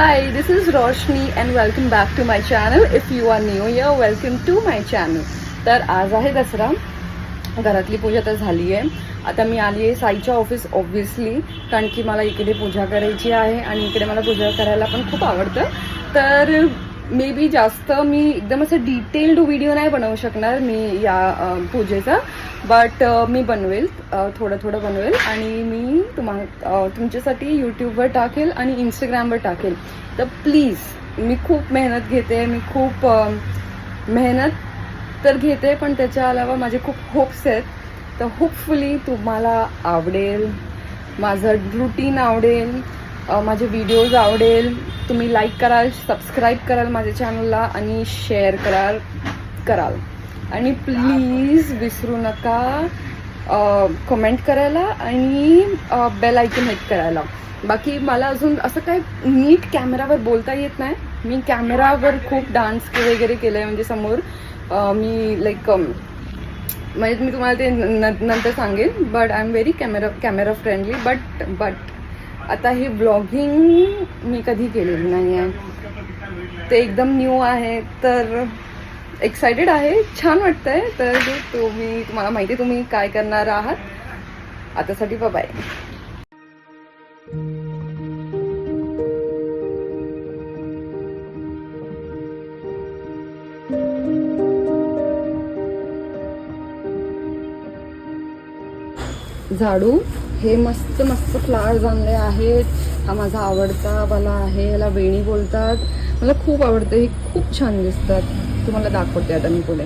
Hi, this is Roshni and welcome back to my channel. If you are new here, welcome to my channel. तर आज आहे दसरा. घरातली पूजा तर झाली आहे. आता मी आली आहे साईच्या ऑफिस ऑब्व्हियसली, कारण की मला इकडे पूजा करायची आहे आणि इकडे मला पूजा करायला पण खूप आवडतं. तर मे बी जास्त मी एकदम असं डिटेल्ड व्हिडिओ नाही बनवू शकणार मी या पूजेचा, बट मी बनवेल, थोडं बनवेल आणि मी तुमच्यासाठी यूट्यूबवर टाकेल आणि इंस्टाग्रामवर टाकेल. तर प्लीज, मी खूप मेहनत घेते, मी खूप मेहनत तर घेते, पण त्याच्या अलावा माझे खूप होप्स आहेत. तर होपफुली तुम्हाला आवडेल, माझं रुटीन आवडेल, माझे व्हिडिओज आवडेल. तुम्ही लाईक कराल, सबस्क्राईब कराल माझ्या चॅनलला आणि शेअर कराल आणि प्लीज विसरू नका कमेंट करायला आणि बेल आयकॉन हिट करायला. बाकी मला अजून असं काय नीट कॅमेरावर बोलता येत नाही. मी कॅमेरावर खूप डान्स वगैरे केलं आहे, म्हणजे समोर मी लाईक म्हणजे मी तुम्हाला ते नंतर सांगेन, but I am very camera friendly. But आता हे ब्लॉगिंग मी कधी केलेलं नाही आहे, ते एकदम न्यू आहे. तर एक्सायटेड आहे, छान वाटतंय. तर तुम्हाला माहिती आहे तुम्ही काय करणार आहात. आतासाठी बाय. झाडू हे मस्त फ्लावर्स आणले आहेत. हा माझा आवडता वाला आहे, याला वेणी बोलतात. मला खूप आवडतं, हे खूप छान दिसतात. तुम्हाला दाखवते आता मी पुढे.